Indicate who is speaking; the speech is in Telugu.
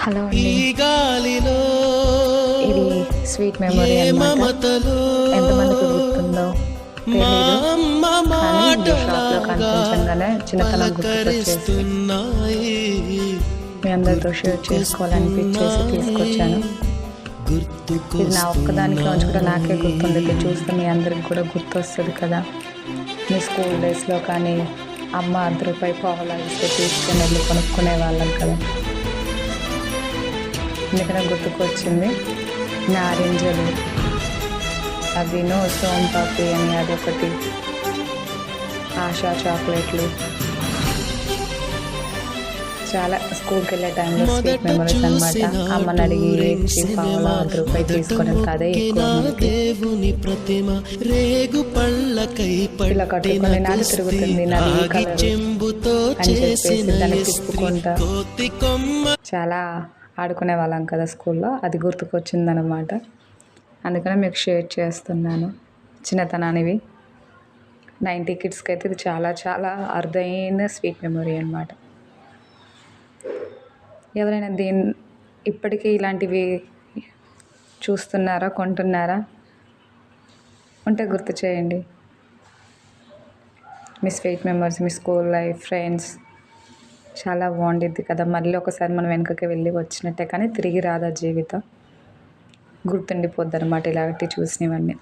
Speaker 1: హలో అండి. ఇది స్వీట్ మెమొరీ అన్నమాట. ఎంతమందికి గుర్తుందో తెలీదు, కానీ ఇది షాప్లో కనిపించగానే చిన్నతనం గుర్తుకొచ్చేసి మీ అందరితో షేర్ చేసుకోవాలనిపించేసి తీసుకొచ్చాను. ఇది నా ఒక్కదానికి కూడా నాకే గుర్తుండేది, చూస్తే మీ అందరికి కూడా గుర్తొస్తుంది కదా. మీ స్కూల్ డేస్లో కానీ అమ్మ ₹1 పావలా ఇస్తే తీసుకొని వెళ్ళి కొనుక్కునే వాళ్ళం కదా. ఎందుకంటే గుర్తుకొచ్చింది నారింజలు, అవినో సోంపాపి అని అదొకటి, ఆశా చాక్లెట్లు. చాలా స్కూల్కి వెళ్ళే టైంలో స్వీట్ మెమరీస్ అనమాట. అమ్మని అడిగి ఇచ్చి పావలా ₹1 తీసుకొని వెళ్తే అదే ఎక్కువ. ఇలా కట్టుకొని నాది తిరుగుతుంది నాది ఈ కలర్ అని చెప్పేసి దాన్ని తిప్పుకుంటా చాలా ఆడుకునే వాళ్ళం కదా స్కూల్లో. అది గుర్తుకొచ్చిందనమాట, అందుకనే మీకు షేర్ చేస్తున్నాను చిన్నతనానివి. 90 కిడ్స్కి అయితే ఇది చాలా చాలా అరుదైన స్వీట్ మెమొరీ అనమాట. ఎవరైనా ఇప్పటికీ ఇలాంటివి చూస్తున్నారా, కొంటున్నారా? ఉంటే గుర్తు చేయండి మీ స్వీట్ మెమరీస్, మీ స్కూల్ లైఫ్, ఫ్రెండ్స్. చాలా బాగుండిద్ది కదా. మళ్ళీ ఒకసారి మనం వెనకకి వెళ్ళి వచ్చినట్టే, కానీ తిరిగి రాదా జీవితం. గుర్తుండిపోద్ది అనమాట ఇలాంటివి చూసినవన్నీ.